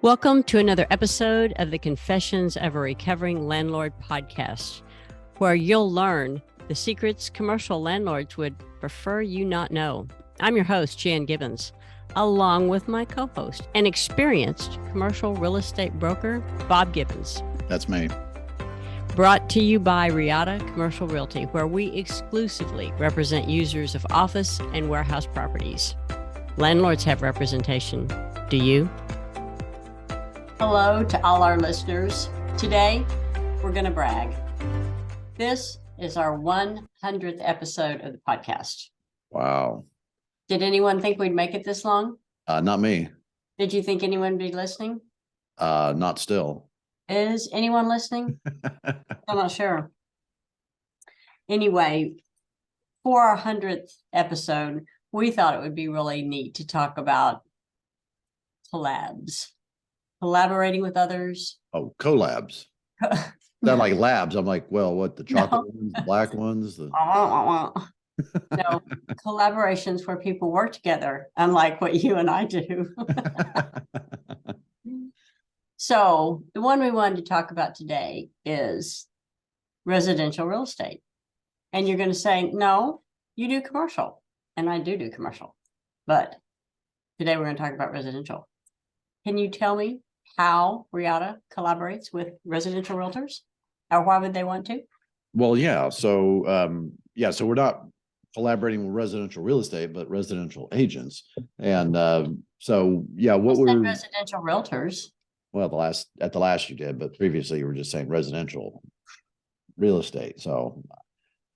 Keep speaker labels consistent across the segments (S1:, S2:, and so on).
S1: Welcome to another episode of the Confessions of a Recovering Landlord podcast, where you'll learn the secrets commercial landlords would prefer you not know. I'm your host, Jan Gibbons, along with my co-host and experienced commercial real estate broker, Bob Gibbons.
S2: That's me.
S1: Brought to you by Riata Commercial Realty, where we exclusively represent users of office and warehouse properties. Landlords have representation. Do you? Hello to all our listeners. Today, we're going to brag. This is our 100th episode of the podcast.
S2: Wow.
S1: Did anyone think we'd make it this long?
S2: Not me.
S1: Did you think anyone would be listening?
S2: Not still.
S1: Is anyone listening? I'm not sure. Anyway, for our 100th episode, we thought it would be really neat to talk about collabs. Collaborating with others.
S2: Oh, COLLABS. They're like labs. I'm like, well, what, the chocolate ones, the black ones?
S1: No, collaborations where people work together, unlike what you and I do. So the one we wanted to talk about today is residential real estate. And you're going to say, no, you do commercial. And I do commercial. But today we're going to talk about residential. Can you tell me how Riata collaborates with residential realtors, or why would they want to?
S2: Well, yeah. So, so we're not collaborating with residential real estate, but residential agents. And what we're
S1: residential realtors.
S2: Well, at the last you did, but previously you were just saying residential real estate. So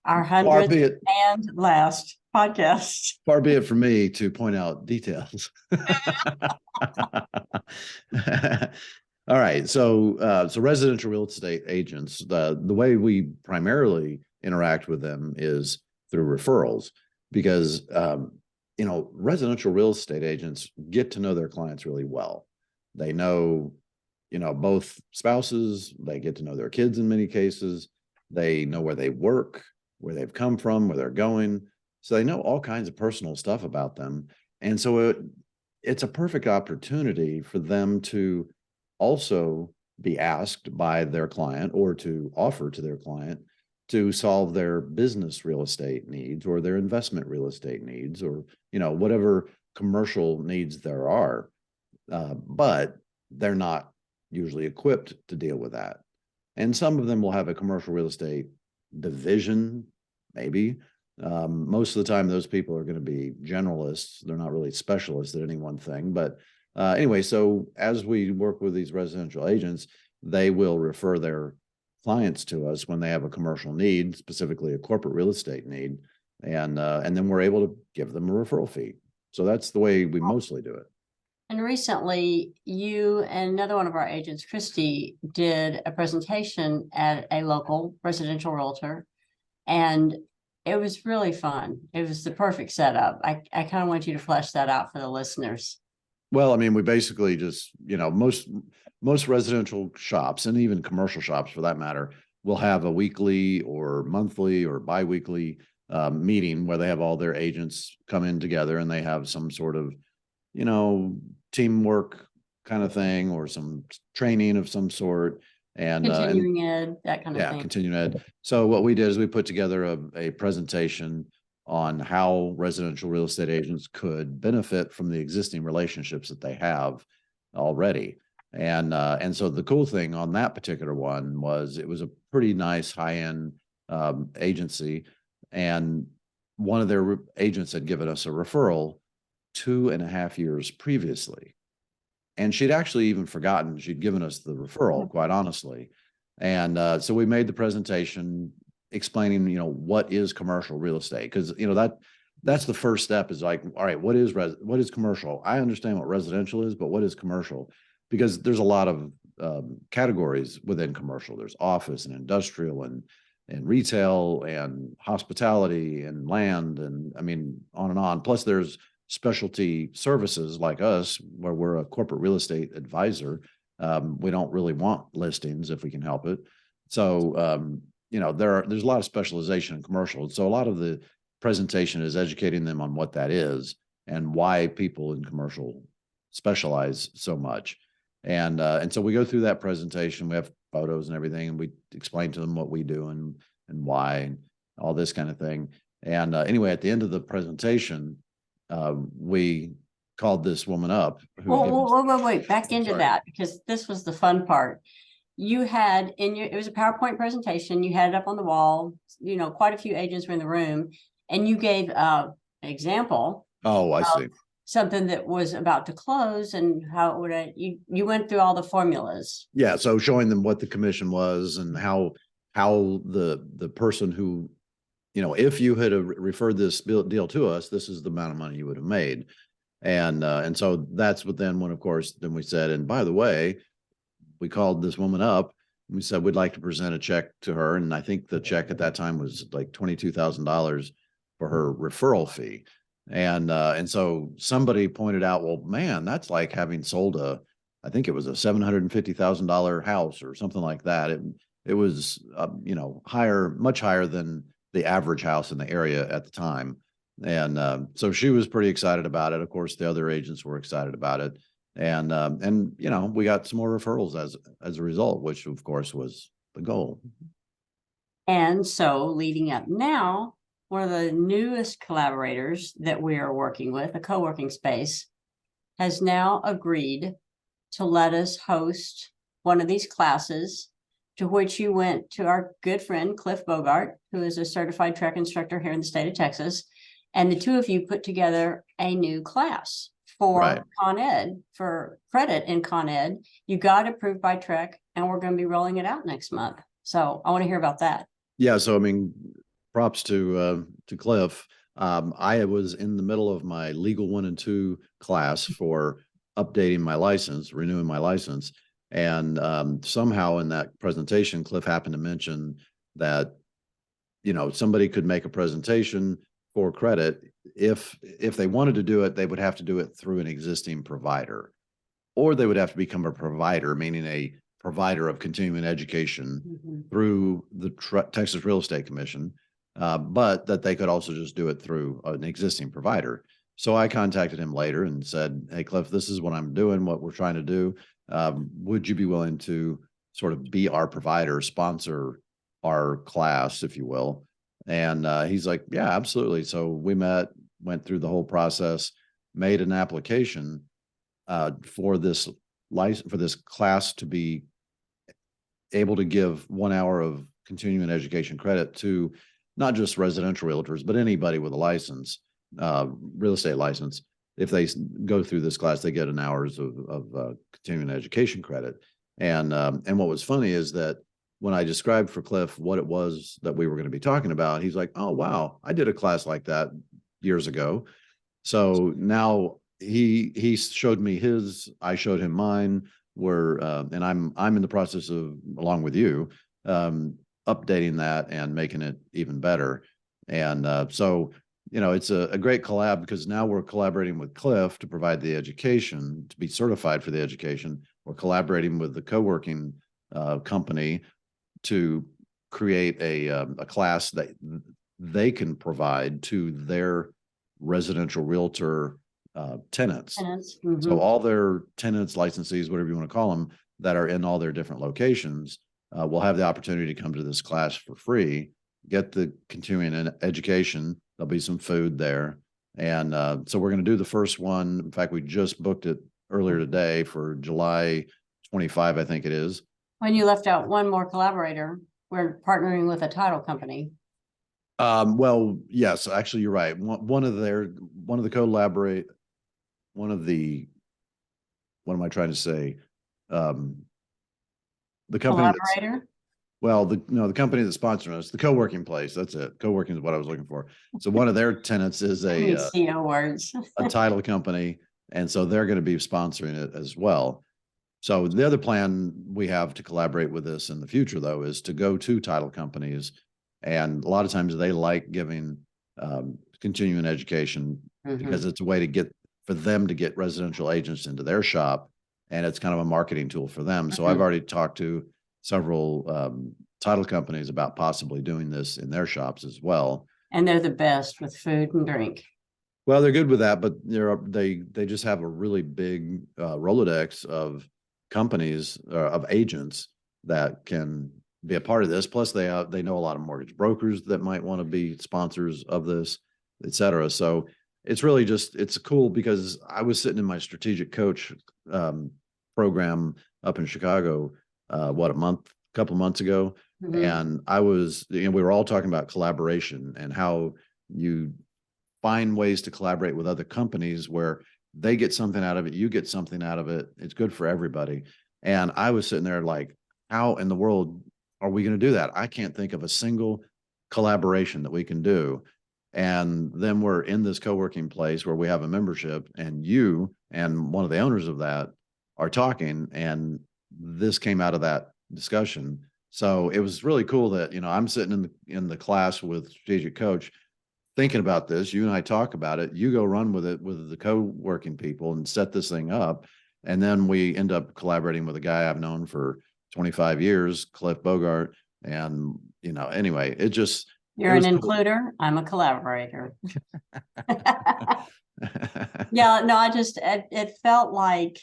S1: our 100th and last podcast.
S2: Far be it from me to point out details. All right. So residential real estate agents, the way we primarily interact with them is through referrals, because, residential real estate agents get to know their clients really well. They know, both spouses, they get to know their kids in many cases. They know where they work, where they've come from, where they're going. So they know all kinds of personal stuff about them. And so it's a perfect opportunity for them to also be asked by their client, or to offer to their client, to solve their business real estate needs or their investment real estate needs, or, whatever commercial needs there are. But they're not usually equipped to deal with that. And some of them will have a commercial real estate division, maybe. Most of the time, those people are going to be generalists. They're not really specialists at any one thing. But anyway, so as we work with these residential agents, they will refer their clients to us when they have a commercial need, specifically a corporate real estate need. And then we're able to give them a referral fee. So that's the way we mostly do it.
S1: And recently, you and another one of our agents, Christy, did a presentation at a local residential realtor, and it was really fun. It was the perfect setup. I kind of want you to flesh that out for the listeners.
S2: Well, I mean, we basically just, most residential shops, and even commercial shops for that matter, will have a weekly or monthly or biweekly meeting where they have all their agents come in together, and they have some sort of, teamwork kind of thing, or some training of some sort. And
S1: continuing ed, that kind of thing.
S2: Yeah, continuing ed. So what we did is we put together a presentation on how residential real estate agents could benefit from the existing relationships that they have already. And so the cool thing on that particular one was it was a pretty nice high-end agency, and one of their agents had given us a referral 2.5 years previously. And she'd actually even forgotten she'd given us the referral, quite honestly. And so we made the presentation explaining, what is commercial real estate? Because, that's the first step, is like, all right, what is commercial? I understand what residential is, but what is commercial? Because there's a lot of categories within commercial. There's office and industrial and retail and hospitality and land, and I mean, on and on. Plus there's specialty services like us, where we're a corporate real estate advisor. We don't really want listings if we can help it. So, there's a lot of specialization in commercial. So a lot of the presentation is educating them on what that is and why people in commercial specialize so much. And so we go through that presentation. We have photos and everything, and we explain to them what we do and why and all this kind of thing. And anyway, at the end of the presentation, we called this woman up.
S1: Wait, back into that, because this was the fun part. You had it was a PowerPoint presentation. You had it up on the wall, quite a few agents were in the room, and you gave an example.
S2: Oh, I see.
S1: Something that was about to close and how it would, you went through all the formulas.
S2: Yeah. So showing them what the commission was and how the person who, if you had referred this deal to us, this is the amount of money you would have made. And so that's what then of course, then we said, and by the way, we called this woman up and we said, we'd like to present a check to her. And I think the check at that time was like $22,000 for her referral fee. And so somebody pointed out, well, man, that's like having sold I think it was a $750,000 house or something like that. It was, much higher than the average house in the area at the time. And so she was pretty excited about it. Of course, the other agents were excited about it. And we got some more referrals as a result, which of course was the goal.
S1: And so leading up now, one of the newest collaborators that we are working with, a co-working space, has now agreed to let us host one of these classes, to which you went to our good friend Cliff Bogart, who is a certified truck instructor here in the state of Texas. And the two of you put together a new class for Con Ed, for credit in Con Ed. You got approved by Trek, and we're going to be rolling it out next month. So I want to hear about that.
S2: Yeah. So, I mean, props to Cliff. I was in the middle of my legal 1 and 2 class for updating my license, renewing my license. And somehow in that presentation, Cliff happened to mention that, somebody could make a presentation for credit. If they wanted to do it, they would have to do it through an existing provider, or they would have to become a provider, meaning a provider of continuing education through the Texas Real Estate Commission, but that they could also just do it through an existing provider. So I contacted him later and said, hey, Cliff, this is what I'm doing, what we're trying to do. Would you be willing to sort of be our provider, sponsor our class, if you will? And he's like, yeah, absolutely. So we met, went through the whole process, made an application for this class to be able to give 1 hour of continuing education credit to not just residential realtors, but anybody with a license, real estate license. If they go through this class, they get an hours of continuing education credit. And what was funny is that when I described for Cliff what it was that we were going to be talking about, he's like, oh, wow, I did a class like that years ago. So now he showed me his, I showed him mine, and I'm in the process of, along with you, updating that and making it even better. And so, it's a great collab, because now we're collaborating with Cliff to provide the education, to be certified for the education. We're collaborating with the co-working company to create a class that they can provide to their residential realtor tenants. So all their tenants, licensees, whatever you want to call them, that are in all their different locations will have the opportunity to come to this class for free, get the continuing education. There'll be some food there. And so we're going to do the first one. In fact, we just booked it earlier today for July 25, I think it is.
S1: When you left out one more collaborator, we're partnering with a title company.
S2: Well, yes, actually, you're right. What am I trying to say? The company
S1: Collaborator?
S2: The company that's sponsoring us, the co-working place. That's it. Co-working is what I was looking for. So one of their tenants is a title company. And so they're going to be sponsoring it as well. So the other plan we have to collaborate with this in the future, though, is to go to title companies. And a lot of times they like giving continuing education because it's a way for them to get residential agents into their shop. And it's kind of a marketing tool for them. So I've already talked to several title companies about possibly doing this in their shops as well.
S1: And they're the best with food and drink.
S2: Well, they're good with that, but they just have a really big Rolodex of companies of agents that can be a part of this. Plus they know a lot of mortgage brokers that might want to be sponsors of this, et cetera. So it's really just, it's cool because I was sitting in my strategic coach program up in Chicago, couple months ago.
S1: Mhm.
S2: And we were all talking about collaboration and how you find ways to collaborate with other companies where they get something out of it, you get something out of it. It's good for everybody. And I was sitting there like, how in the world are we going to do that? I can't think of a single collaboration that we can do. And then we're in this co-working place where we have a membership, and you and one of the owners of that are talking, and this came out of that discussion. So it was really cool that, I'm sitting in the class with strategic coach thinking about this. You and I talk about it. You go run with it with the co-working people and set this thing up. And then we end up collaborating with a guy I've known for 25 years, Cliff Bogart. And, anyway,
S1: You're an
S2: cool.
S1: includer. I'm a collaborator. Yeah, no, it felt like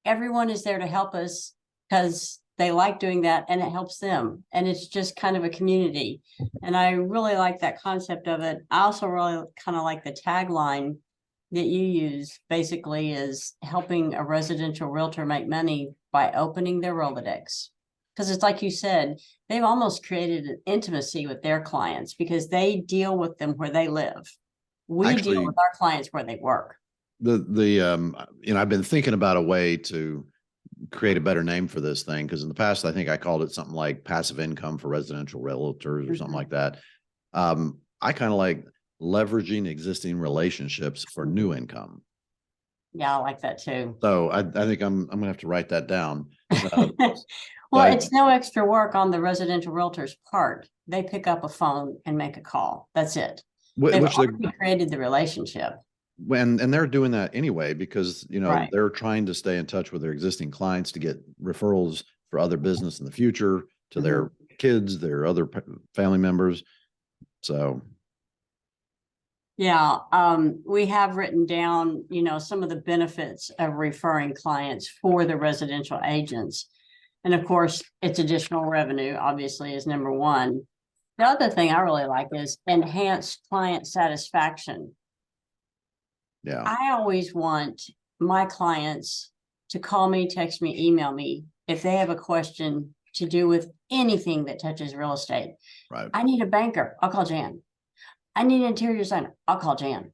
S1: everyone is there to help us because they like doing that and it helps them. And it's just kind of a community. And I really like that concept of it. I also really kind of like the tagline that you use, basically, is helping a residential realtor make money by opening their Rolodex. Because it's like you said, they've almost created an intimacy with their clients because they deal with them where they live. We deal with our clients where they work.
S2: I've been thinking about a way to create a better name for this thing, because in the past I think I called it something like passive income for residential realtors or something like that. I kind of like leveraging existing relationships for new income.
S1: Yeah, I like that too.
S2: So I think I'm gonna have to write that down.
S1: Well, it's no extra work on the residential realtor's part. They pick up a phone and make a call. That's it. They've already created the relationship.
S2: And they're doing that anyway, because,
S1: Right.
S2: they're trying to stay in touch with their existing clients to get referrals for other business in the future to their kids, their other family members. So.
S1: Yeah, we have written down, some of the benefits of referring clients for the residential agents. And of course, it's additional revenue, obviously, is number one. The other thing I really like is enhanced client satisfaction.
S2: Yeah.
S1: I always want my clients to call me, text me, email me if they have a question to do with anything that touches real estate.
S2: Right.
S1: I need a banker. I'll call Jan. I need an interior designer. I'll call Jan.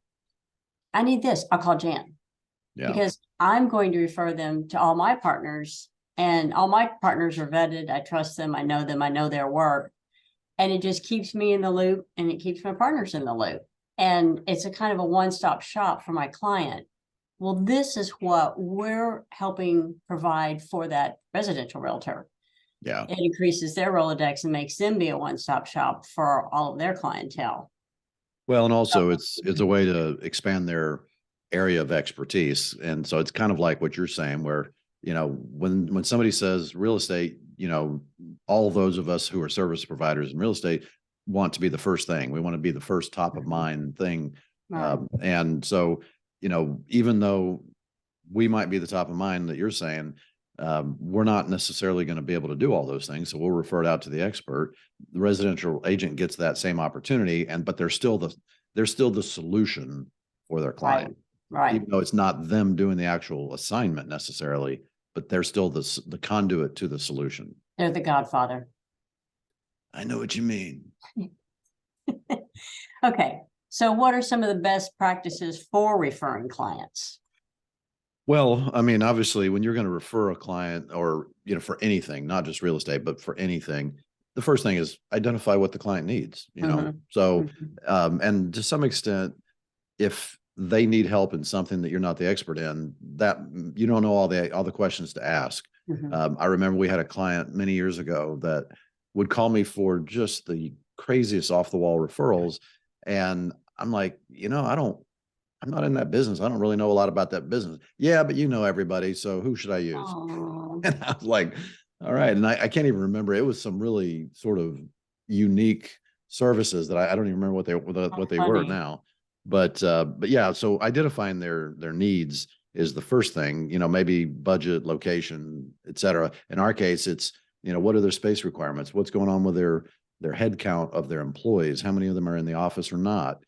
S1: I need this. I'll call Jan. Yeah. Because I'm going to refer them to all my partners, and all my partners are vetted. I trust them. I know them. I know their work. And it just keeps me in the loop, and it keeps my partners in the loop. And it's a kind of a one-stop shop for my client. Well, this is what we're helping provide for that residential realtor.
S2: Yeah.
S1: It increases their Rolodex and makes them be a one-stop shop for all of their clientele.
S2: Well, and also it's a way to expand their area of expertise. And so it's kind of like what you're saying, where, when somebody says real estate, all those of us who are service providers in real estate want to be the first thing. We want to be the first top of mind thing. Right. And so, even though we might be the top of mind that you're saying, we're not necessarily going to be able to do all those things. So we'll refer it out to the expert. The residential agent gets that same opportunity, but they're still the solution for their client. Right. Even though it's not them doing the actual assignment necessarily, but they're still the conduit to the solution.
S1: They're the godfather.
S2: I know what you mean.
S1: Okay. So what are some of the best practices for referring clients?
S2: Well, I mean, obviously, when you're going to refer a client, or, for anything, not just real estate, but for anything, the first thing is identify what the client needs, So, and to some extent, if they need help in something that you're not the expert in, that you don't know all the questions to ask. I remember we had a client many years ago that would call me for just the craziest off the wall referrals. And I'm like, I'm not in that business. I don't really know a lot about that business. Yeah, but everybody. So who should I use? Aww. And I was like, all right. And I can't even remember. It was some really sort of unique services that I don't even remember what they were now. But yeah, so identifying their needs is the first thing, maybe budget, location, et cetera. In our case, it's, what are their space requirements? What's going on with their head count of their employees? How many of them are in the office or not?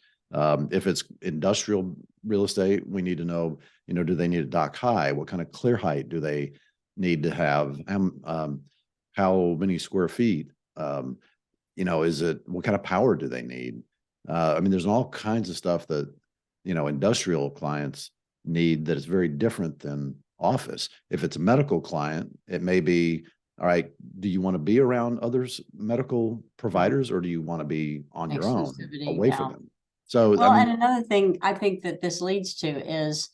S2: If it's industrial real estate, we need to know, do they need a dock high? What kind of clear height do they need to have? How many square feet? What kind of power do they need? There's all kinds of stuff that, industrial clients need that is very different than office. If it's a medical client, it may be, all right, do you want to be around others medical providers, or do you want to be on your own
S1: Exclusivity,
S2: away
S1: yeah.
S2: from them? So,
S1: Well, and another thing I think that this leads to is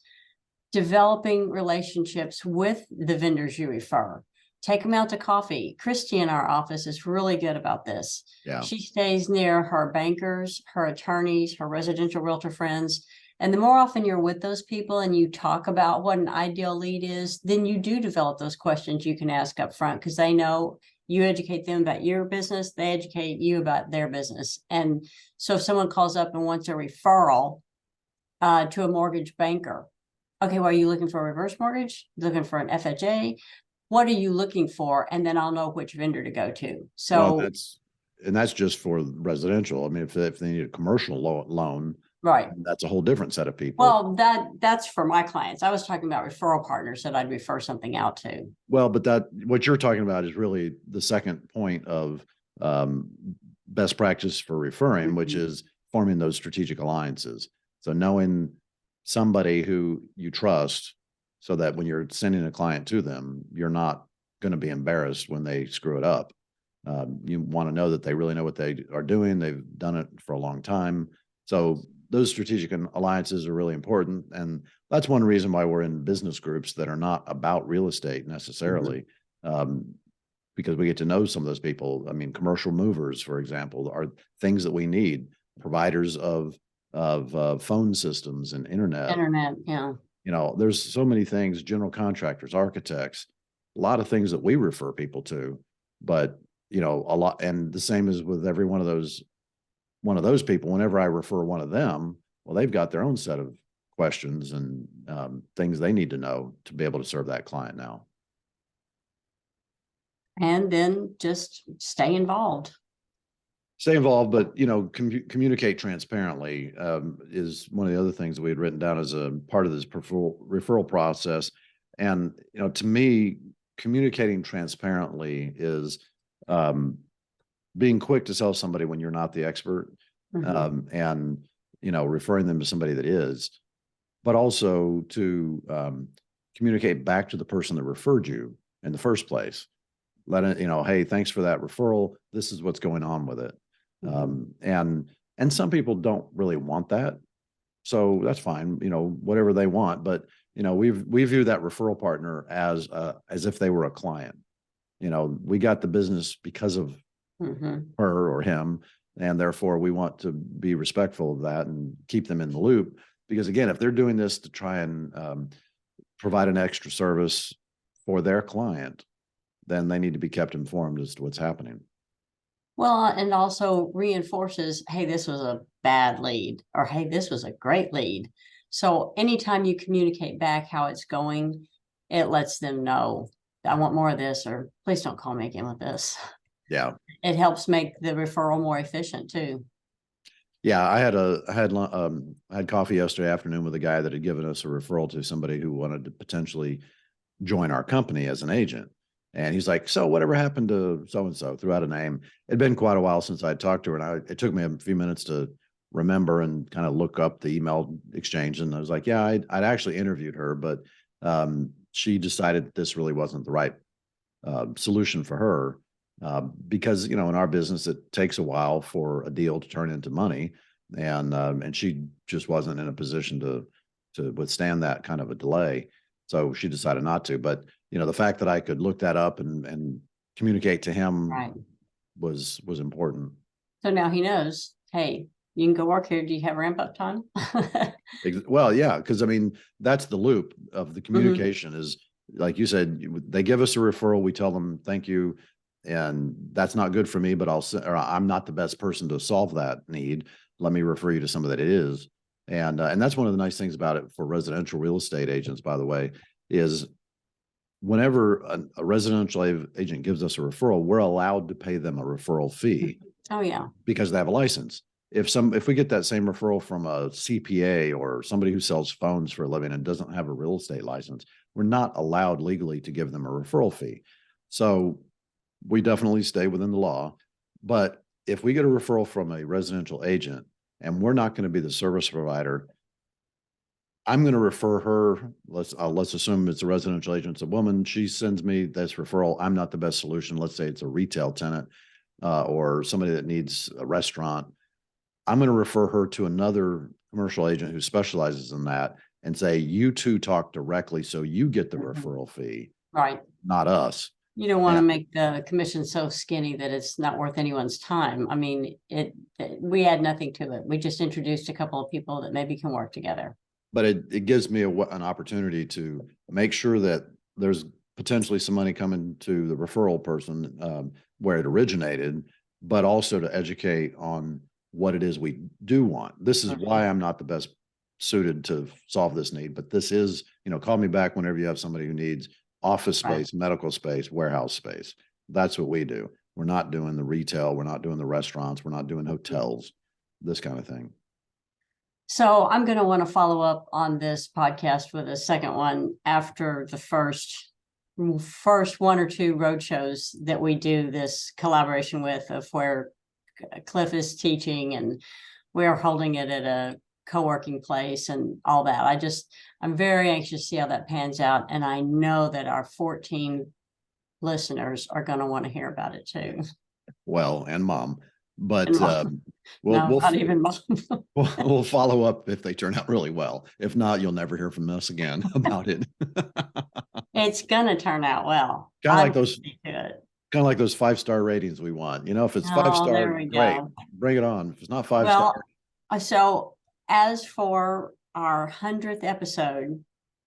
S1: developing relationships with the vendors you refer. Take them out to coffee. Christy in our office is really good about this.
S2: yeah,
S1: She stays near her bankers, her attorneys, her residential realtor friends. And the more often you're with those people and you talk about what an ideal lead is, then you do develop those questions you can ask up front, because they know you educate them about your business, they educate you about their business. And so if someone calls up and wants a referral to a mortgage banker, okay, well, are you looking for a reverse mortgage? Looking for an FHA? What are you looking for? And then I'll know which vendor to go to. So
S2: that's just for residential. If they need a commercial loan,
S1: right,
S2: that's a whole different set of people.
S1: well, that's for my clients. I was talking about referral partners that I'd refer something out to.
S2: Well, but what you're talking about is really the second point of best practice for referring, which is forming those strategic alliances. So knowing somebody who you trust, so that when you're sending a client to them, you're not going to be embarrassed when they screw it up. You want to know that they really know what they are doing. They've done it for a long time. So those strategic alliances are really important. And that's one reason why we're in business groups that are not about real estate necessarily, because we get to know some of those people. Commercial movers, for example, are things that we need, providers of phone systems and internet,
S1: Yeah.
S2: There's so many things, general contractors, architects, a lot of things that we refer people to, but a lot. And the same is with every one of those people. Whenever I refer one of them, well, they've got their own set of questions and things they need to know to be able to serve that client now.
S1: And then just stay involved.
S2: But communicate transparently is one of the other things that we had written down as a part of this referral process. And to me, communicating transparently is being quick to sell somebody when you're not the expert, and referring them to somebody that is, but also to communicate back to the person that referred you in the first place. Let it, hey, thanks for that referral. This is what's going on with it. And some people don't really want that, so that's fine. Whatever they want, but we view that referral partner as if they were a client. We got the business because of her or him, and therefore we want to be respectful of that and keep them in the loop. Because again, if they're doing this to try and provide an extra service for their client, then they need to be kept informed as to what's happening.
S1: Well, and also reinforces, hey, this was a bad lead, or hey, this was a great lead. So anytime you communicate back how it's going, it lets them know, I want more of this, or please don't call me again with this.
S2: Yeah.
S1: It helps make the referral more efficient too.
S2: Yeah, I had coffee yesterday afternoon with a guy that had given us a referral to somebody who wanted to potentially join our company as an agent. And he's like, so whatever happened to so-and-so, threw out a name. It'd been quite a while since I'd talked to her, and it took me a few minutes to remember and kind of look up the email exchange. And I was like, yeah, I'd actually interviewed her, but she decided that this really wasn't the right solution for her, because, in our business, it takes a while for a deal to turn into money. And she just wasn't in a position to withstand that kind of a delay. So she decided not to. But the fact that I could look that up and communicate to him was important.
S1: So now he knows, hey, you can go work here. Do you have ramp up time?
S2: Well, yeah, because that's the loop of the communication is, like you said, they give us a referral, we tell them thank you, and that's not good for me, but I'm not the best person to solve that need. Let me refer you to somebody that is. And that's one of the nice things about it for residential real estate agents, by the way, is whenever a residential agent gives us a referral, we're allowed to pay them a referral fee.
S1: Oh, yeah.
S2: Because they have a license. If we get that same referral from a CPA or somebody who sells phones for a living and doesn't have a real estate license, we're not allowed legally to give them a referral fee. So we definitely stay within the law. But if we get a referral from a residential agent and we're not going to be the service provider, I'm going to refer her. Let's assume it's a residential agent, it's a woman. She sends me this referral. I'm not the best solution. Let's say it's a retail tenant or somebody that needs a restaurant. I'm going to refer her to another commercial agent who specializes in that and say, you two talk directly so you get the referral fee,
S1: Right.
S2: not us.
S1: You don't want to make the commission so skinny that it's not worth anyone's time. I mean, we add nothing to it. We just introduced a couple of people that maybe can work together. But
S2: it gives me an opportunity to make sure that there's potentially some money coming to the referral person where it originated, but also to educate on what it is we do want. This is why I'm not the best suited to solve this need, but this is, call me back whenever you have somebody who needs office space, medical space, warehouse space. That's what we do. We're not doing the retail. We're not doing the restaurants. We're not doing hotels, this kind of thing.
S1: So I'm going to want to follow up on this podcast with a second one after the first one or two road shows that we do this collaboration with, of where Cliff is teaching and we're holding it at a co-working place and all that. I'm very anxious to see how that pans out. And I know that our 14 listeners are going to want to hear about it too.
S2: Well, and mom, but
S1: we'll not even mom.
S2: we'll follow up if they turn out really well. If not, you'll never hear from us again about it.
S1: It's going to turn out well.
S2: Kind of like those 5-star ratings we want. If it's 5-star, great, bring it on. If it's not 5-star.
S1: So as for our 100th episode,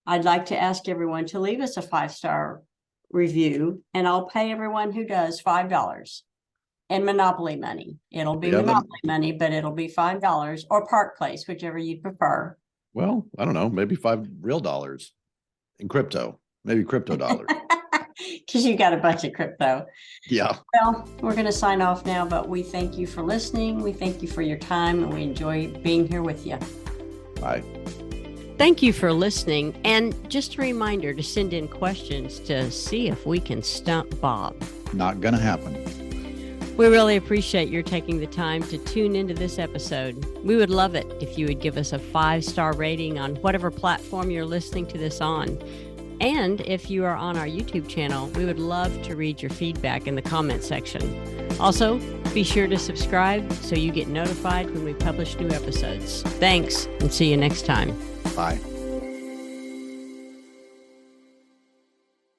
S1: I'd like to ask everyone to leave us a 5-star review, and I'll pay everyone who does $5 in Monopoly money. It'll be Monopoly money, but it'll be $5 or Park Place, whichever you prefer.
S2: Well, I don't know, maybe $5 real dollars in crypto, maybe crypto dollars.
S1: Because you got a bunch of crypto.
S2: Yeah.
S1: Well, we're going to sign off now, but we thank you for listening. We thank you for your time, and we enjoy being here with you.
S2: Bye.
S1: Thank you for listening. And just a reminder to send in questions to see if we can stump Bob.
S2: Not going to happen.
S1: We really appreciate your taking the time to tune into this episode. We would love it if you would give us a 5-star rating on whatever platform you're listening to this on. And if you are on our YouTube channel, we would love to read your feedback in the comment section. Also, be sure to subscribe so you get notified when we publish new episodes. Thanks, and see you next time.
S2: Bye.